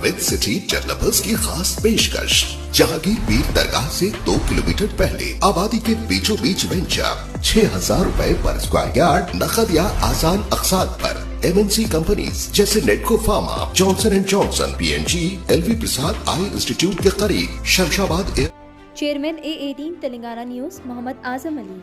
With city developers की खास पेशकश। जहांगीर पीर दरगाह से 2 किलोमीटर पहले आबादी के बीचों बीच वेंचर 6,000 रुपए पर स्क्वायर यार्ड, नकद या आसान अकसाद पर। MNC कंपनीज जैसे Natco pharma, Johnson and Johnson, PNG, LV Prasad eye institute के करीब, Shamshabad. Chairman A18 Telangana news Mohammed Azam Ali.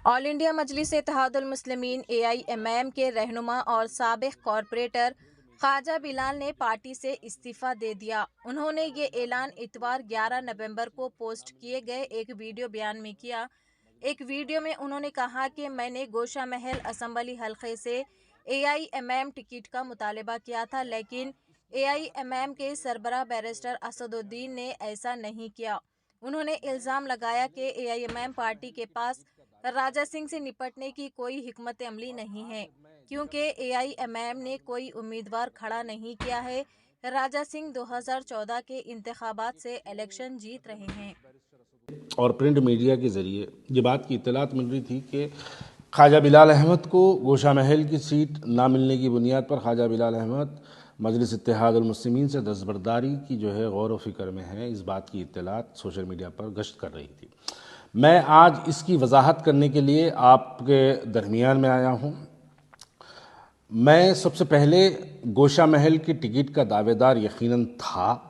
All India Majlis Ittehadul Muslimeen AIMM के रहनुमा और साबिक कॉरपोरेटर ख्वाजा बिलाल ने पार्टी से इस्तीफा दे दिया। उन्होंने ये ऐलान इतवार 11 नवंबर को पोस्ट किए गए एक वीडियो बयान में किया। एक वीडियो में उन्होंने कहा कि मैंने गोशा महल असम्बली हल्के से AIMM टिकट का मुतालबा किया था, लेकिन AIMM के सरबराह बैरिस्टर असदुद्दीन ने ऐसा नहीं किया। उन्होंने इल्ज़ाम लगाया कि AIMM पार्टी के पास राजा सिंह से निपटने की कोई हिकमत अमली नहीं है, क्योंकि AIMM ने कोई उम्मीदवार खड़ा नहीं किया है। राजा सिंह 2014 के इंतखाबात से इलेक्शन जीत रहे हैं। और प्रिंट मीडिया के ज़रिए ये बात की इत्तलात मिल रही थी कि ख्वाजा बिलाल अहमद को गोशा महल की सीट ना मिलने की बुनियाद पर ख्वाजा बिलाल अहमद मजलिस इत्तेहादुल मुस्लिमीन से दस्तबरदारी की जो है गौर व फिक्र में है। इस बात की इत्तलात सोशल मीडिया पर गश्त कर रही थी। मैं आज इसकी वजाहत करने के लिए आपके दरमियान में आया हूँ। मैं सबसे पहले गोशा महल की टिकट का दावेदार यकीनन था,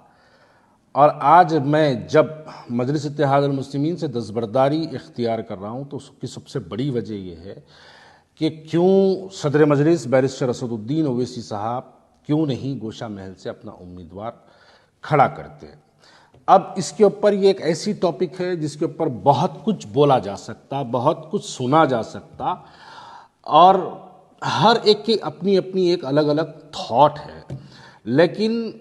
और आज मैं जब मजलिस इत्तेहादुल मुस्लिमीन से दस्तबरदारी इख्तियार कर रहा हूँ तो उसकी सबसे बड़ी वजह यह है कि क्यों सदर मजलिस बैरिस्टर असदुद्दीन ओवैसी साहब क्यों नहीं गोशा महल से अपना उम्मीदवार खड़ा करते। अब इसके ऊपर ये एक ऐसी टॉपिक है जिसके ऊपर बहुत कुछ बोला जा सकता, बहुत कुछ सुना जा सकता, और हर एक की अपनी अपनी एक अलग अलग थॉट है। लेकिन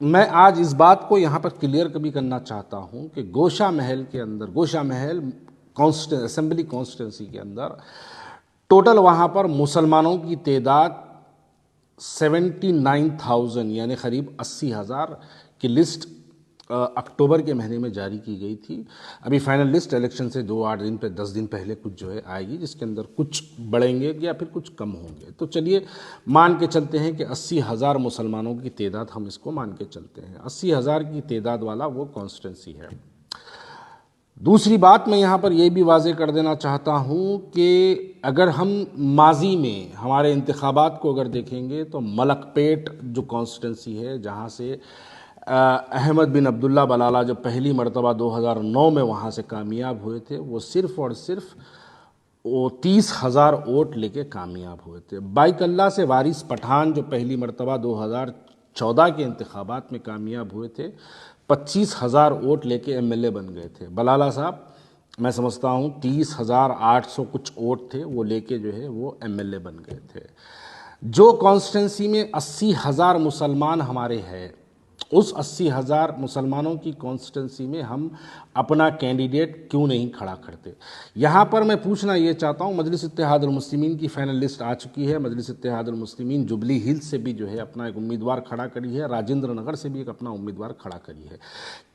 मैं आज इस बात को यहाँ पर क्लियर कभी करना चाहता हूँ कि गोशा महल के अंदर, गोशा महल असेंबली कॉन्स्टिट्यूंसी के अंदर टोटल वहाँ पर मुसलमानों की तादाद 79,000 यानी करीब 80,000 की लिस्ट अक्टूबर के महीने में जारी की गई थी। अभी फाइनल लिस्ट इलेक्शन से 2-8 दिन पे 10 दिन पहले कुछ जो है आएगी, जिसके अंदर कुछ बढ़ेंगे या फिर कुछ कम होंगे। तो चलिए मान के चलते हैं कि 80,000 मुसलमानों की तादाद, हम इसको मान के चलते हैं 80,000 की तादाद वाला वो कॉन्स्टिट्यूंसी है। दूसरी बात मैं यहाँ पर यह भी वाज़ेह कर देना चाहता हूँ कि अगर हम माजी में हमारे इंतखाबात को अगर देखेंगे तो मलकपेट जो कॉन्स्टिट्यूंसी है, जहाँ से अहमद बिन अब्दुल्ला बलाला जो पहली मरतबा 2009 में वहाँ से कामयाब हुए थे, वो सिर्फ़ और सिर्फ वो 30,000 वोट लेके कामयाब हुए थे। बाइकल्ला से वारिस पठान जो पहली मरतबा 2014 के इंतखाबात में कामयाब हुए थे, 25,000 वोट लेके MLA बन गए थे। बलाला साहब मैं समझता हूँ 30,800 कुछ वोट थे, वो लेके जो है वो MLA बन गए थे। जो कॉन्स्टिट्यूंसी में 80,000 मुसलमान हमारे हैं, उस 80,000 मुसलमानों की कॉन्स्टिट्यूंसी में हम अपना कैंडिडेट क्यों नहीं खड़ा करते। यहाँ पर मैं पूछना ये चाहता हूँ, मजलिस इत्तेहादुल मुस्लिमीन की फ़ाइनल लिस्ट आ चुकी है। मजलिस इत्तेहादुल मुस्लिमीन जुबली हिल्स से भी जो है अपना एक उम्मीदवार खड़ा करी है, राजेंद्र नगर से भी एक अपना उम्मीदवार खड़ा करी है।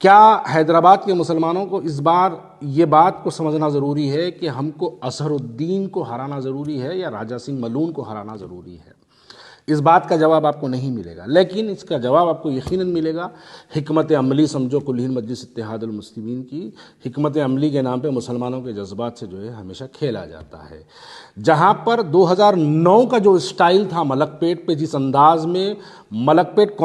क्या हैदराबाद के मुसलमानों को इस बार ये बात को समझना ज़रूरी है कि हमको अजहरुद्दीन को हराना ज़रूरी है या राजा सिंह मलून को हराना ज़रूरी है? इस बात का जवाब आपको नहीं मिलेगा, लेकिन इसका जवाब आपको यकीनन मिलेगा। हिकमत अमली समझो कुल हिंद मजलिस इत्तेहादुल मुस्लिमीन की हिकमत अमली के नाम पे मुसलमानों के जज्बात से जो है हमेशा खेला जाता है। जहाँ पर 2009 का जो स्टाइल था मलकपेट पे, जिस अंदाज में मलकपेट